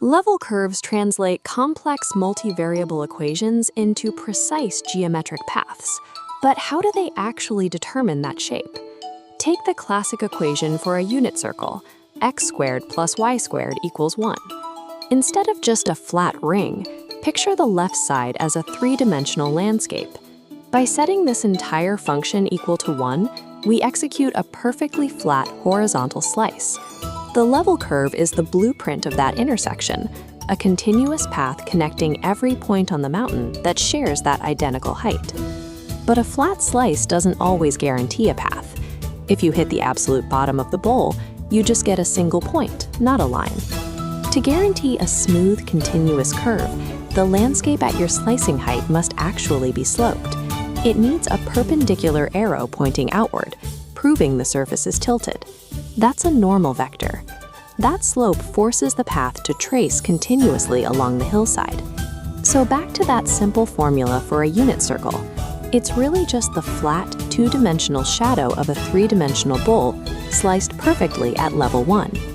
Level curves translate complex multivariable equations into precise geometric paths. But how do they actually determine that shape? Take the classic equation for a unit circle, x squared plus y squared equals 1. Instead of just a flat ring, picture the left side as a three-dimensional landscape. By setting this entire function equal to 1, we execute a perfectly flat horizontal slice. The level curve is the blueprint of that intersection, a continuous path connecting every point on the mountain that shares that identical height. But a flat slice doesn't always guarantee a path. If you hit the absolute bottom of the bowl, you just get a single point, not a line. To guarantee a smooth, continuous curve, the landscape at your slicing height must actually be sloped. It needs a perpendicular arrow pointing outward, proving the surface is tilted. That's a normal vector. That slope forces the path to trace continuously along the hillside. So back to that simple formula for a unit circle. It's really just the flat, two-dimensional shadow of a three-dimensional bowl sliced perfectly at level 1.